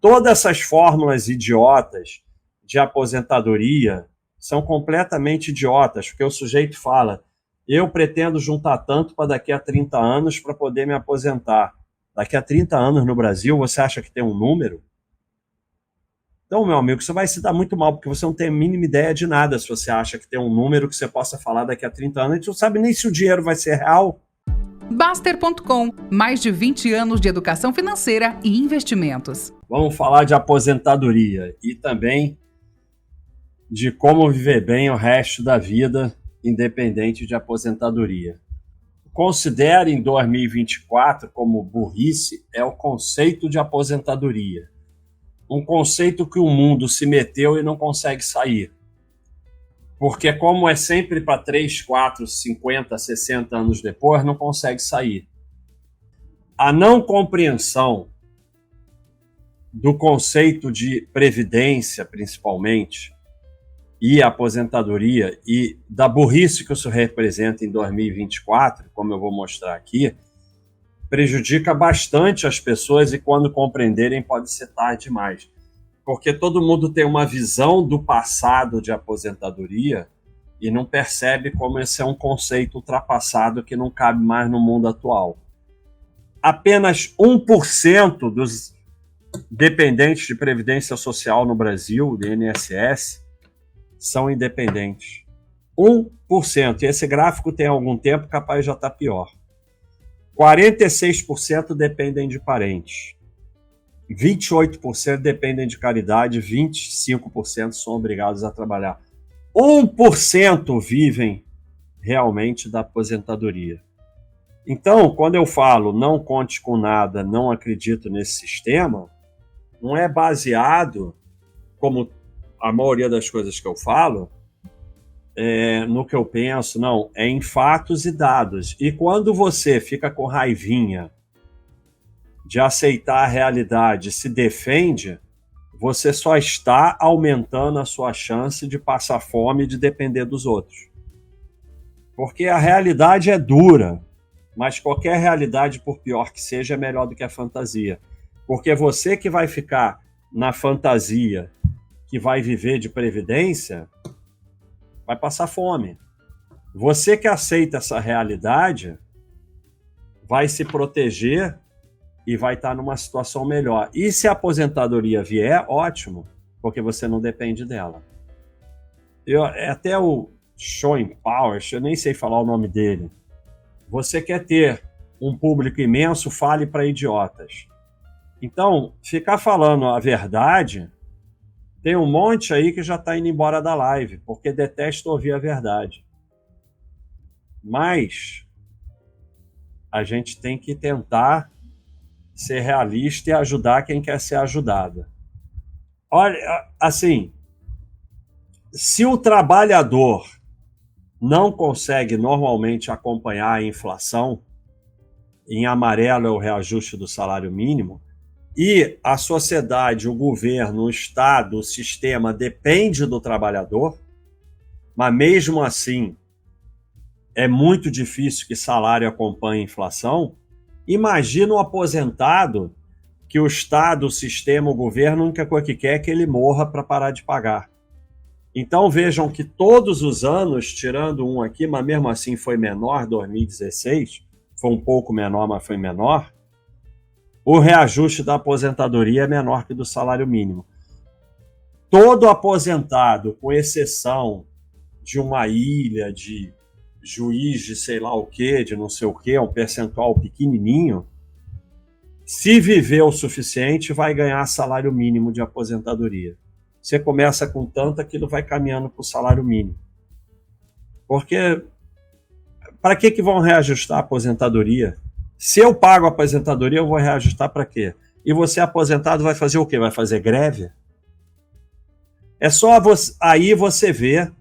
Todas essas fórmulas idiotas de aposentadoria são completamente idiotas, porque o sujeito fala: eu pretendo juntar tanto para daqui a 30 anos para poder me aposentar. Daqui a 30 anos no Brasil, você acha que tem um número? Então, meu amigo, você vai se dar muito mal, porque você não tem a mínima ideia de nada se você acha que tem um número que você possa falar daqui a 30 anos. A gente não sabe nem se o dinheiro vai ser real. Baster.com, mais de 20 anos de educação financeira e investimentos. Vamos falar de aposentadoria e também de como viver bem o resto da vida, independente de aposentadoria. Considere em 2024 como burrice é o conceito de aposentadoria. Um conceito que o mundo se meteu e não consegue sair. Porque como é sempre para 3, 4, 50, 60 anos depois, não consegue sair. A não compreensão do conceito de previdência, principalmente, e aposentadoria, e da burrice que isso representa em 2024, como eu vou mostrar aqui, prejudica bastante as pessoas e quando compreenderem pode ser tarde demais. Porque todo mundo tem uma visão do passado de aposentadoria e não percebe como esse é um conceito ultrapassado que não cabe mais no mundo atual. Apenas 1% dos dependentes de Previdência Social no Brasil, do INSS, são independentes. 1%. E esse gráfico tem algum tempo, capaz de já estar pior. 46% dependem de parentes. 28% dependem de caridade, 25% são obrigados a trabalhar. 1% vivem realmente da aposentadoria. Então, quando eu falo não conte com nada, não acredito nesse sistema, não é baseado, como a maioria das coisas que eu falo, no que eu penso, não, é em fatos e dados. E quando você fica com raivinha de aceitar a realidade, se defende, você só está aumentando a sua chance de passar fome e de depender dos outros. Porque a realidade é dura, mas qualquer realidade, por pior que seja, é melhor do que a fantasia. Porque você que vai ficar na fantasia, que vai viver de previdência, vai passar fome. Você que aceita essa realidade, vai se proteger e vai estar numa situação melhor. E se a aposentadoria vier, ótimo, porque você não depende dela. Até o Sean Powers, eu nem sei falar o nome dele. Você quer ter um público imenso, fale para idiotas. Então, ficar falando a verdade, tem um monte aí que já está indo embora da live, porque detesta ouvir a verdade. Mas a gente tem que tentar ser realista e ajudar quem quer ser ajudado. Olha, assim, se o trabalhador não consegue normalmente acompanhar a inflação, em amarelo é o reajuste do salário mínimo, e a sociedade, o governo, o Estado, o sistema depende do trabalhador, mas mesmo assim é muito difícil que salário acompanhe a inflação. Imagina um aposentado que o Estado, o sistema, o governo, a única coisa que quer é que ele morra para parar de pagar. Então vejam que todos os anos, tirando um aqui, mas mesmo assim foi menor, 2016, foi um pouco menor, mas foi menor, o reajuste da aposentadoria é menor que do salário mínimo. Todo aposentado, com exceção de uma ilha, de juiz de sei lá o quê, de não sei o quê, um percentual pequenininho, se viver o suficiente, vai ganhar salário mínimo de aposentadoria. Você começa com tanto, aquilo vai caminhando para o salário mínimo. Porque, para que vão reajustar a aposentadoria? Se eu pago a aposentadoria, eu vou reajustar para quê? E você aposentado vai fazer o quê? Vai fazer greve? É só aí você vê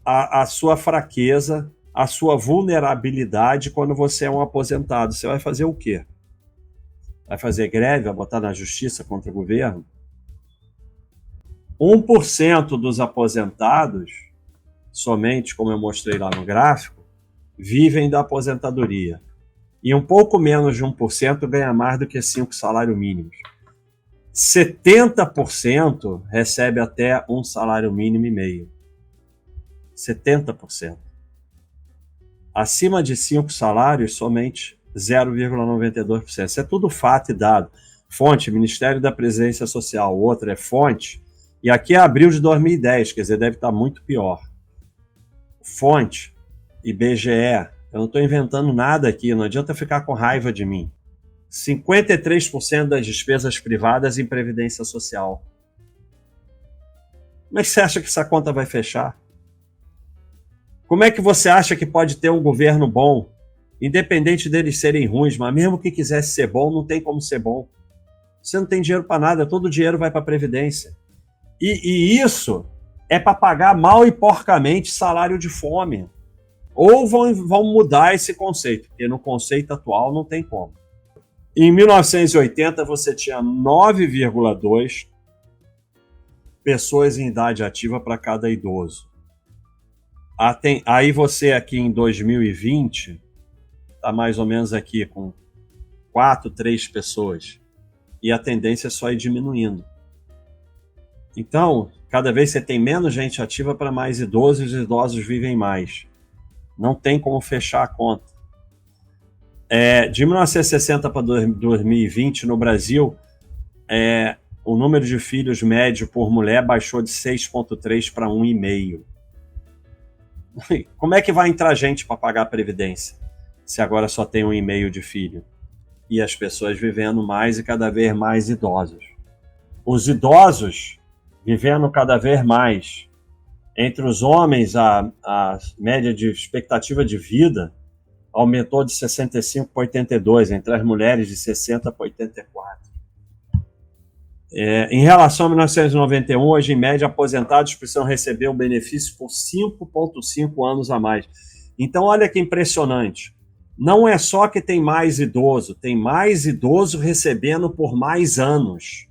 a sua fraqueza, a sua vulnerabilidade quando você é um aposentado. Você vai fazer o quê? Vai fazer greve? Vai botar na justiça contra o governo? 1% dos aposentados, somente como eu mostrei lá no gráfico, vivem da aposentadoria. E um pouco menos de 1% ganha mais do que 5 salários mínimos. 70% recebe até um salário mínimo e meio. 70%. Acima de 5 salários, somente 0,92%. Isso é tudo fato e dado. Fonte, Ministério da Previdência Social. Outra é fonte. E aqui é abril de 2010, quer dizer, deve estar muito pior. Fonte, IBGE. Eu não estou inventando nada aqui, não adianta ficar com raiva de mim. 53% das despesas privadas em Previdência Social. Como é que você acha que essa conta vai fechar? Como é que você acha que pode ter um governo bom, independente deles serem ruins, mas mesmo que quisesse ser bom, não tem como ser bom. Você não tem dinheiro para nada, todo o dinheiro vai para a Previdência. E isso é para pagar mal e porcamente salário de fome. Ou vão mudar esse conceito, porque no conceito atual não tem como. Em 1980, você tinha 9,2 pessoas em idade ativa para cada idoso. Aí você aqui em 2020 está mais ou menos aqui com 4, 3 pessoas. E a tendência é só ir diminuindo. Então, cada vez você tem menos gente ativa para mais idosos, os idosos vivem mais. Não tem como fechar a conta. De 1960 para 2020, no Brasil, o número de filhos médio por mulher baixou de 6,3 para 1,5. Como é que vai entrar gente para pagar a Previdência, se agora só tem 1,5 de filho? E as pessoas vivendo mais e cada vez mais idosos. Os idosos vivendo cada vez mais. Entre os homens, a média de expectativa de vida aumentou de 65 para 82, entre as mulheres de 60 para 84. Em relação a 1991, hoje, em média, aposentados precisam receber um benefício por 5,5 anos a mais. Então, olha que impressionante. Não é só que tem mais idoso, tem mais idoso recebendo por mais anos.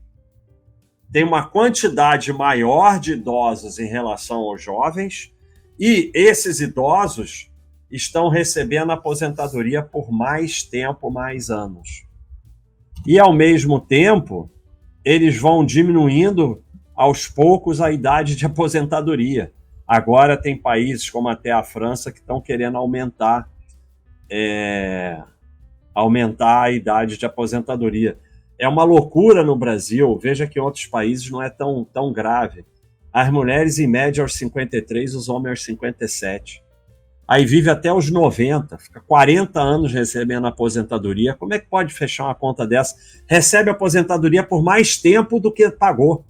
Tem uma quantidade maior de idosos em relação aos jovens, e esses idosos estão recebendo aposentadoria por mais tempo, mais anos. E, ao mesmo tempo, eles vão diminuindo aos poucos a idade de aposentadoria. Agora tem países como até a França que estão querendo aumentar a idade de aposentadoria. É uma loucura no Brasil, veja que em outros países não é tão grave. As mulheres, em média, aos 53, os homens aos 57. Aí vive até os 90, fica 40 anos recebendo aposentadoria. Como é que pode fechar uma conta dessa? Recebe aposentadoria por mais tempo do que pagou.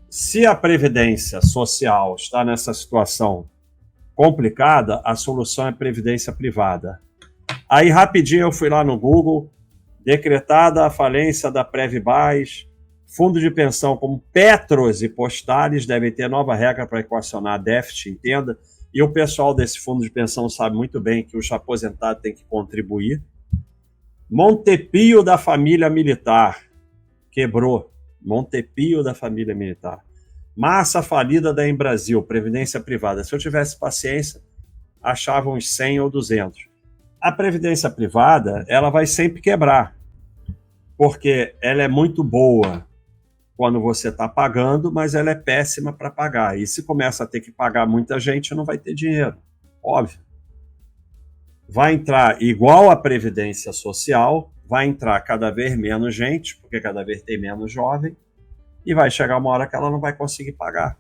Se a Previdência Social está nessa situação complicada, a solução é previdência privada. Aí, rapidinho, eu fui lá no Google, decretada a falência da Previbás, fundo de pensão como Petros e Postales devem ter nova regra para equacionar déficit, entenda. E o pessoal desse fundo de pensão sabe muito bem que os aposentados têm que contribuir. Montepio da família militar. Quebrou. Montepio da família militar. Massa falida da Embrasil, previdência privada. Se eu tivesse paciência, achava uns 100 ou 200. A previdência privada, ela vai sempre quebrar, porque ela é muito boa quando você está pagando, mas ela é péssima para pagar. E se começa a ter que pagar muita gente, não vai ter dinheiro. Óbvio. Vai entrar igual a Previdência Social, vai entrar cada vez menos gente, porque cada vez tem menos jovem, e vai chegar uma hora que ela não vai conseguir pagar.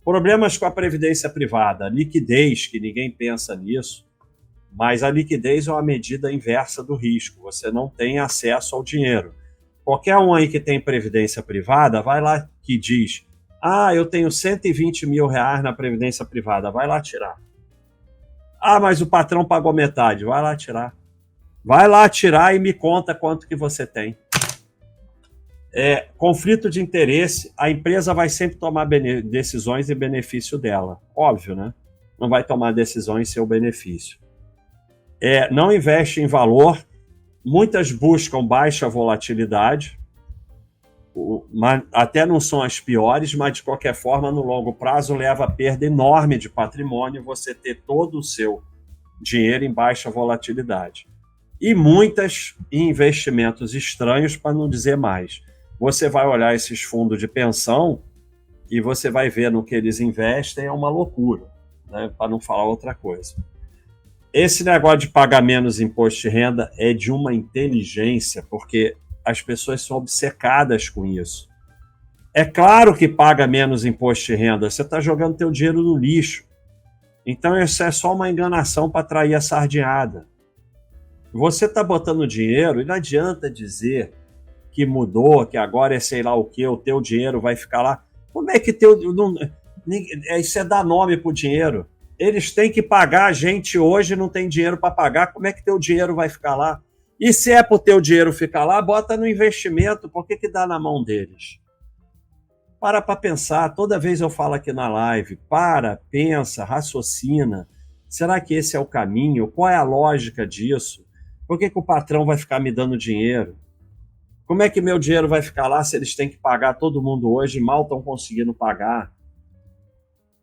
Problemas com a Previdência Privada, liquidez, que ninguém pensa nisso, mas a liquidez é uma medida inversa do risco. Você não tem acesso ao dinheiro. Qualquer um aí que tem previdência privada, vai lá que diz, eu tenho 120 mil reais na previdência privada, vai lá tirar. Mas o patrão pagou metade, vai lá tirar. Vai lá tirar e me conta quanto que você tem. Conflito de interesse, a empresa vai sempre tomar decisões em benefício dela. Óbvio, né? Não vai tomar decisões em seu benefício. Não investe em valor. Muitas buscam baixa volatilidade, até não são as piores, mas de qualquer forma, no longo prazo, leva a perda enorme de patrimônio você ter todo o seu dinheiro em baixa volatilidade. E muitas investimentos estranhos, para não dizer mais. você vai olhar esses fundos de pensão e você vai ver no que eles investem é uma loucura, né? Para não falar outra coisa. Esse negócio de pagar menos imposto de renda é de uma inteligência, porque as pessoas são obcecadas com isso. É claro que paga menos imposto de renda, você está jogando teu dinheiro no lixo. Então isso é só uma enganação para atrair a sardinhada. Você está botando dinheiro e não adianta dizer que mudou, que agora é sei lá o que, o teu dinheiro vai ficar lá. Como é que isso é dar nome para o dinheiro? Eles têm que pagar, a gente hoje não tem dinheiro para pagar, como é que teu dinheiro vai ficar lá? E se é para o teu dinheiro ficar lá, bota no investimento, por que dá na mão deles? Para pensar, toda vez eu falo aqui na live, pensa, raciocina, será que esse é o caminho? Qual é a lógica disso? Por que o patrão vai ficar me dando dinheiro? Como é que meu dinheiro vai ficar lá se eles têm que pagar todo mundo hoje e mal estão conseguindo pagar?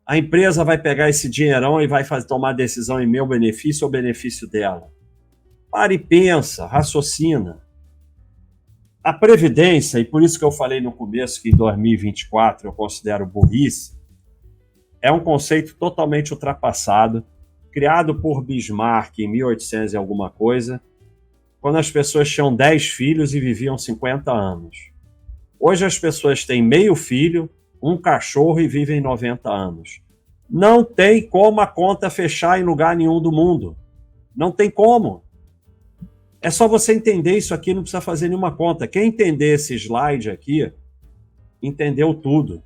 A empresa vai pegar esse dinheirão e vai tomar decisão em meu benefício ou benefício dela? Para e pensa, raciocina. A Previdência, e por isso que eu falei no começo que em 2024 eu considero burrice, é um conceito totalmente ultrapassado, criado por Bismarck em 1800 e alguma coisa, quando as pessoas tinham 10 filhos e viviam 50 anos. Hoje as pessoas têm meio filho, um cachorro e vivem 90 anos. Não tem como a conta fechar em lugar nenhum do mundo. Não tem como. É só você entender isso aqui, não precisa fazer nenhuma conta. Quem entender esse slide aqui, entendeu tudo.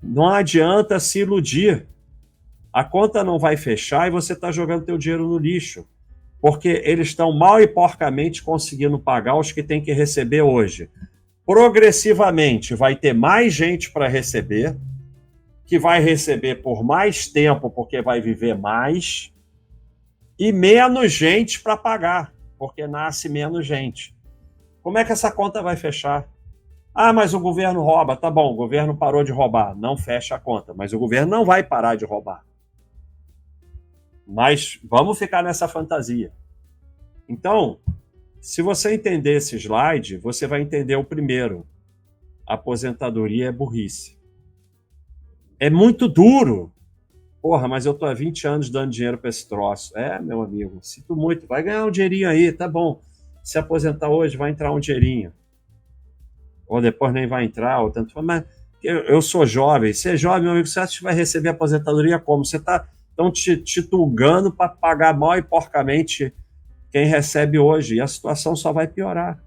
Não adianta se iludir. A conta não vai fechar e você está jogando teu dinheiro no lixo. Porque eles estão mal e porcamente conseguindo pagar os que têm que receber hoje. Progressivamente vai ter mais gente para receber, que vai receber por mais tempo, porque vai viver mais, e menos gente para pagar, porque nasce menos gente. Como é que essa conta vai fechar? Ah, mas o governo rouba. Tá bom, o governo parou de roubar. Não fecha a conta, mas o governo não vai parar de roubar. Mas vamos ficar nessa fantasia. Então, se você entender esse slide, você vai entender o primeiro. A aposentadoria é burrice. É muito duro. Porra, mas eu tô há 20 anos dando dinheiro para esse troço. É, meu amigo, sinto muito. Vai ganhar um dinheirinho aí, tá bom. Se aposentar hoje, vai entrar um dinheirinho. Ou depois nem vai entrar, ou tanto. Mas eu sou jovem. Você é jovem, meu amigo, você acha que vai receber aposentadoria como? Você tá tão te tulgando para pagar mal e porcamente quem recebe hoje. E a situação só vai piorar.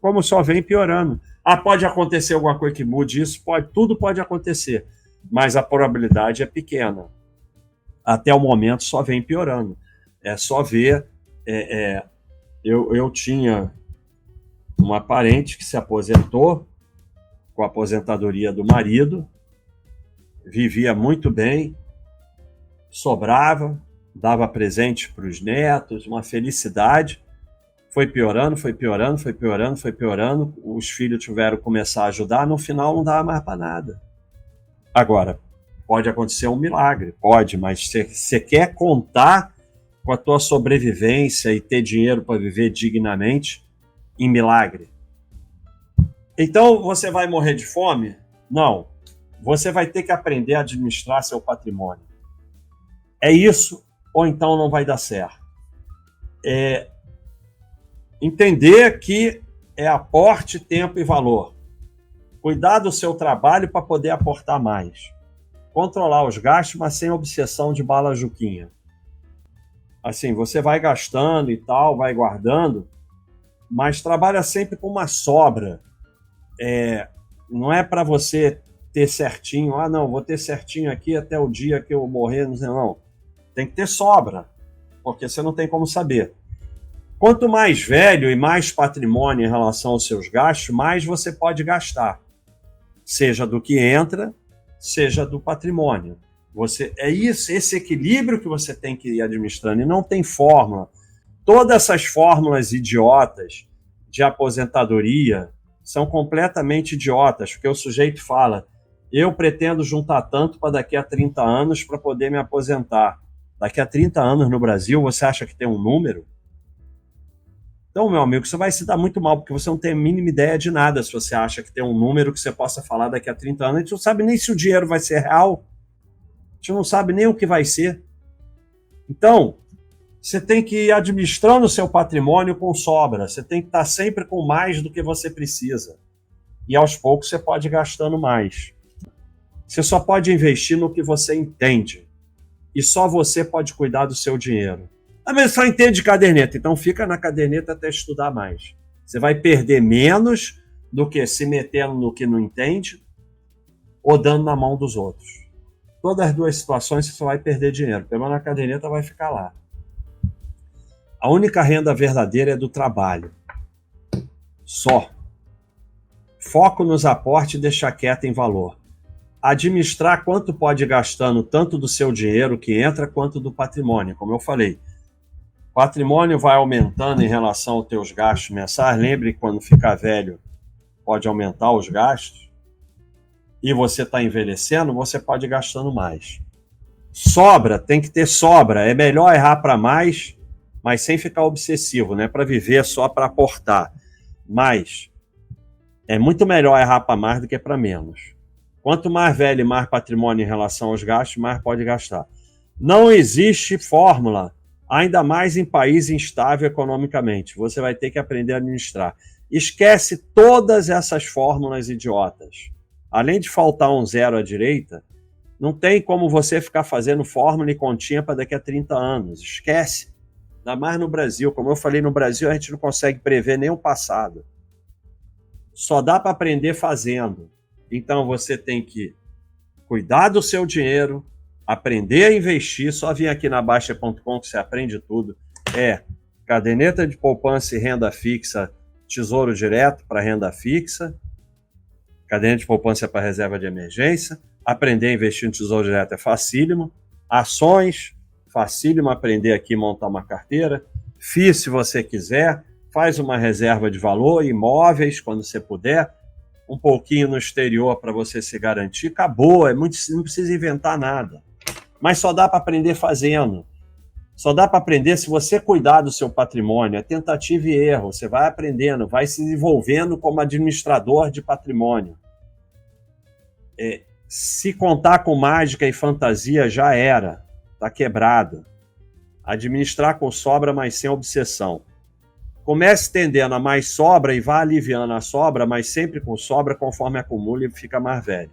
Como só vem piorando. Ah, pode acontecer alguma coisa que mude isso? Pode, tudo pode acontecer. Mas a probabilidade é pequena. Até o momento só vem piorando. É só ver. Eu tinha uma parente que se aposentou com a aposentadoria do marido, vivia muito bem, sobrava, dava presente para os netos, uma felicidade. Foi piorando, foi piorando, foi piorando, foi piorando. Os filhos tiveram que começar a ajudar, no final não dava mais para nada. Agora, pode acontecer um milagre, pode, mas você quer contar com a tua sobrevivência e ter dinheiro para viver dignamente em milagre? Então, você vai morrer de fome? Não. Você vai ter que aprender a administrar seu patrimônio. É isso, ou então não vai dar certo. Entender que é aporte, tempo e valor. Cuidar do seu trabalho para poder aportar mais. Controlar os gastos, mas sem obsessão de bala juquinha. Assim, você vai gastando e tal, vai guardando, mas trabalha sempre com uma sobra. Não é para você ter certinho, não, vou ter certinho aqui até o dia que eu morrer, não. Tem que ter sobra, porque você não tem como saber. Quanto mais velho e mais patrimônio em relação aos seus gastos, mais você pode gastar. Seja do que entra, seja do patrimônio. Esse equilíbrio que você tem que ir administrando, e não tem fórmula. Todas essas fórmulas idiotas de aposentadoria são completamente idiotas, porque o sujeito fala, eu pretendo juntar tanto para daqui a 30 anos para poder me aposentar. Daqui a 30 anos no Brasil, você acha que tem um número? Então, meu amigo, você vai se dar muito mal, porque você não tem a mínima ideia de nada se você acha que tem um número que você possa falar daqui a 30 anos. A gente não sabe nem se o dinheiro vai ser real. A gente não sabe nem o que vai ser. Então, você tem que ir administrando o seu patrimônio com sobra. Você tem que estar sempre com mais do que você precisa. E aos poucos você pode ir gastando mais. Você só pode investir no que você entende. E só você pode cuidar do seu dinheiro. Ah, mas só entende de caderneta. Então fica na caderneta até estudar mais. Você vai perder menos do que se metendo no que não entende ou dando na mão dos outros. Todas as duas situações você só vai perder dinheiro. Pelo menos na caderneta vai ficar lá. A única renda verdadeira é do trabalho. Só. Foco nos aportes e deixar quieto em valor. Administrar quanto pode ir gastando, tanto do seu dinheiro que entra, quanto do patrimônio. Como eu falei, o patrimônio vai aumentando em relação aos teus gastos mensais. Lembre que quando ficar velho, pode aumentar os gastos. E você está envelhecendo, você pode ir gastando mais. Sobra, tem que ter sobra. É melhor errar para mais, mas sem ficar obsessivo, né? Para viver só para aportar. Mas é muito melhor errar para mais do que para menos. Quanto mais velho e mais patrimônio em relação aos gastos, mais pode gastar. Não existe fórmula, ainda mais em país instável economicamente. Você vai ter que aprender a administrar. Esquece todas essas fórmulas idiotas. Além de faltar um zero à direita, não tem como você ficar fazendo fórmula e continha para daqui a 30 anos. Esquece. Ainda mais no Brasil. Como eu falei, no Brasil a gente não consegue prever nem o passado. Só dá para aprender fazendo. Então você tem que cuidar do seu dinheiro, aprender a investir. Só vir aqui na Baixa.com que você aprende tudo. Caderneta de poupança e renda fixa, tesouro direto para renda fixa, caderneta de poupança para reserva de emergência. Aprender a investir no tesouro direto é facílimo. Ações, facílimo aprender aqui montar uma carteira. FII, se você quiser, faz uma reserva de valor, imóveis, quando você puder, um pouquinho no exterior para você se garantir. Acabou, não precisa inventar nada. Mas só dá para aprender fazendo. Só dá para aprender se você cuidar do seu patrimônio. É tentativa e erro. Você vai aprendendo, vai se desenvolvendo como administrador de patrimônio. Se contar com mágica e fantasia, já era. Está quebrado. Administrar com sobra, mas sem obsessão. Comece tendendo a mais sobra e vá aliviando a sobra, mas sempre com sobra, conforme acumula e fica mais velho.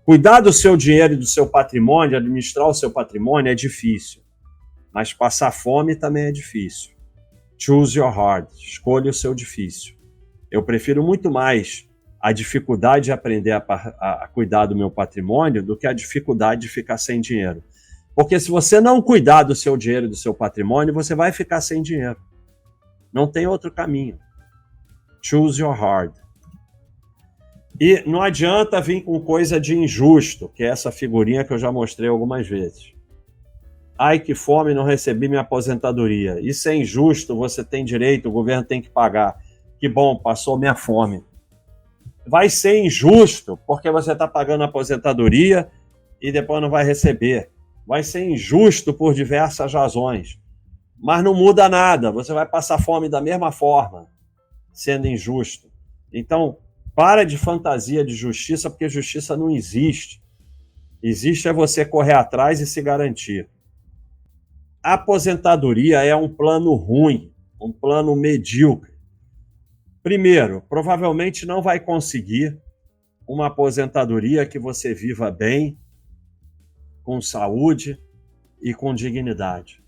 Cuidar do seu dinheiro e do seu patrimônio, administrar o seu patrimônio é difícil. Mas passar fome também é difícil. Choose your hard. Escolha o seu difícil. Eu prefiro muito mais a dificuldade de aprender a cuidar do meu patrimônio do que a dificuldade de ficar sem dinheiro. Porque se você não cuidar do seu dinheiro e do seu patrimônio, você vai ficar sem dinheiro. Não tem outro caminho. Choose your hard. E não adianta vir com coisa de injusto, que é essa figurinha que eu já mostrei algumas vezes. Ai, que fome, não recebi minha aposentadoria. Isso é injusto, você tem direito, o governo tem que pagar. Que bom, passou minha fome. Vai ser injusto, porque você está pagando a aposentadoria e depois não vai receber. Vai ser injusto por diversas razões. Mas não muda nada, você vai passar fome da mesma forma, sendo injusto. Então, para de fantasia de justiça, porque justiça não existe. Existe é você correr atrás e se garantir. A aposentadoria é um plano ruim, um plano medíocre. Primeiro, provavelmente não vai conseguir uma aposentadoria que você viva bem, com saúde e com dignidade.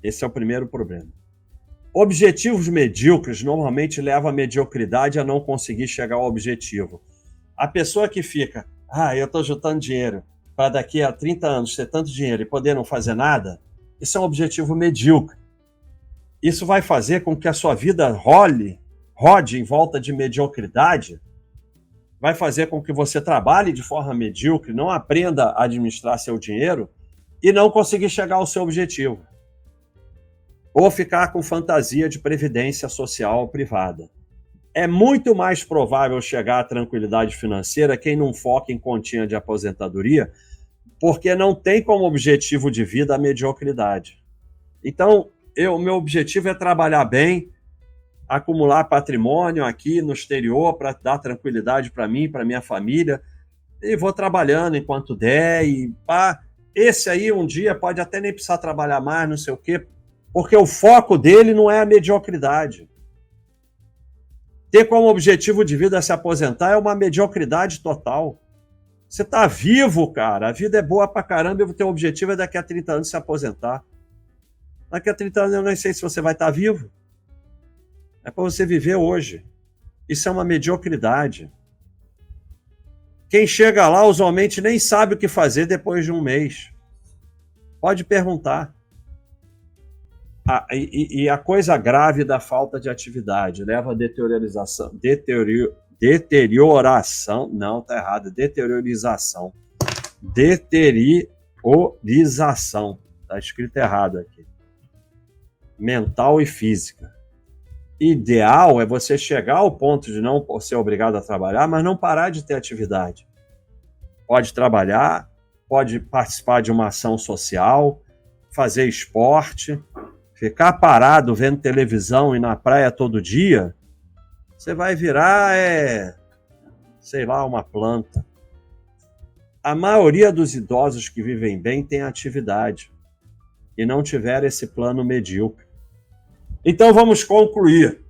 Esse é o primeiro problema. Objetivos medíocres normalmente levam a mediocridade a não conseguir chegar ao objetivo. A pessoa que fica, eu estou juntando dinheiro para daqui a 30 anos ter tanto dinheiro e poder não fazer nada, isso é um objetivo medíocre. Isso vai fazer com que a sua vida rode em volta de mediocridade, vai fazer com que você trabalhe de forma medíocre, não aprenda a administrar seu dinheiro e não conseguir chegar ao seu objetivo. Ou ficar com fantasia de previdência social privada. É muito mais provável chegar à tranquilidade financeira quem não foca em continha de aposentadoria, porque não tem como objetivo de vida a mediocridade. Então, meu objetivo é trabalhar bem, acumular patrimônio aqui no exterior para dar tranquilidade para mim, para minha família, e vou trabalhando enquanto der, e pá. Esse aí um dia pode até nem precisar trabalhar mais, não sei o quê, porque o foco dele não é a mediocridade. Ter como objetivo de vida se aposentar é uma mediocridade total. Você tá vivo, cara, a vida é boa pra caramba, e o teu objetivo é daqui a 30 anos se aposentar. Daqui a 30 anos eu nem sei se você vai estar vivo. É para você viver hoje. Isso é uma mediocridade. Quem chega lá usualmente nem sabe o que fazer depois de um mês. Pode perguntar. E a coisa grave da falta de atividade leva a deteriorização. Deterioração. Não, tá errado. Deteriorização. Deteriorização. Tá escrito errado aqui. Mental e física. Ideal é você chegar ao ponto de não ser obrigado a trabalhar, mas não parar de ter atividade. Pode trabalhar, pode participar de uma ação social, fazer esporte, ficar parado vendo televisão e na praia todo dia, você vai virar, sei lá, uma planta. A maioria dos idosos que vivem bem tem atividade e não tiveram esse plano medíocre. Então vamos concluir.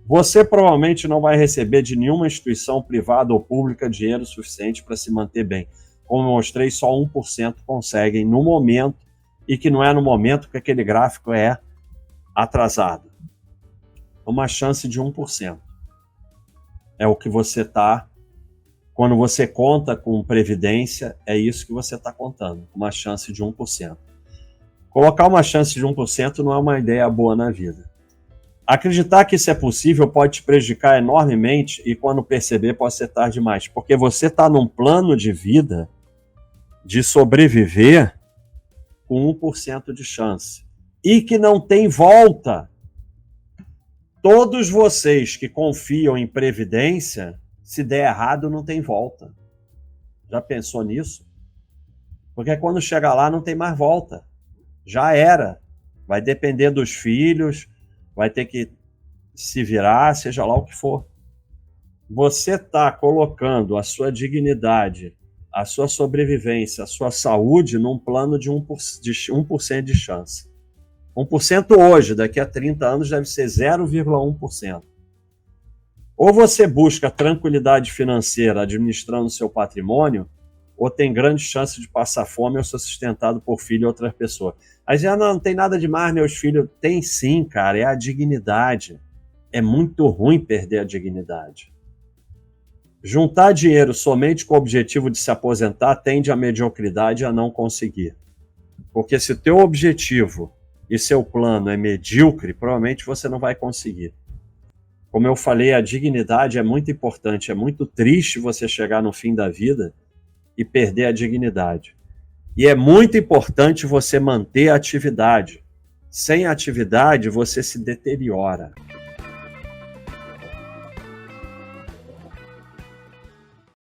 Você provavelmente não vai receber de nenhuma instituição privada ou pública dinheiro suficiente para se manter bem. Como eu mostrei, só 1% conseguem no momento, e que não é no momento que aquele gráfico é atrasado. Uma chance de 1%. É o que você está... Quando você conta com previdência, é isso que você está contando. Uma chance de 1%. Colocar uma chance de 1% não é uma ideia boa na vida. Acreditar que isso é possível pode te prejudicar enormemente, e quando perceber pode ser tarde demais, porque você está num plano de vida de sobreviver com 1% de chance e que não tem volta. Todos vocês que confiam em previdência, se der errado não tem volta. Já pensou nisso? Porque quando chegar lá não tem mais volta. Já era. Vai depender dos filhos, vai ter que se virar, seja lá o que for. Você está colocando a sua dignidade, a sua sobrevivência, a sua saúde num plano de 1% de chance. 1% hoje, daqui a 30 anos deve ser 0,1%. Ou você busca tranquilidade financeira administrando seu patrimônio, ou tem grande chance de passar fome ou ser sustentado por filho e outra pessoa. Aí já não tem nada demais, meus filhos. Tem sim, cara, é a dignidade. É muito ruim perder a dignidade. Juntar dinheiro somente com o objetivo de se aposentar tende à mediocridade e a não conseguir. Porque se o teu objetivo e seu plano é medíocre, provavelmente você não vai conseguir. Como eu falei, a dignidade é muito importante. É muito triste você chegar no fim da vida e perder a dignidade. E é muito importante você manter a atividade. Sem atividade, você se deteriora.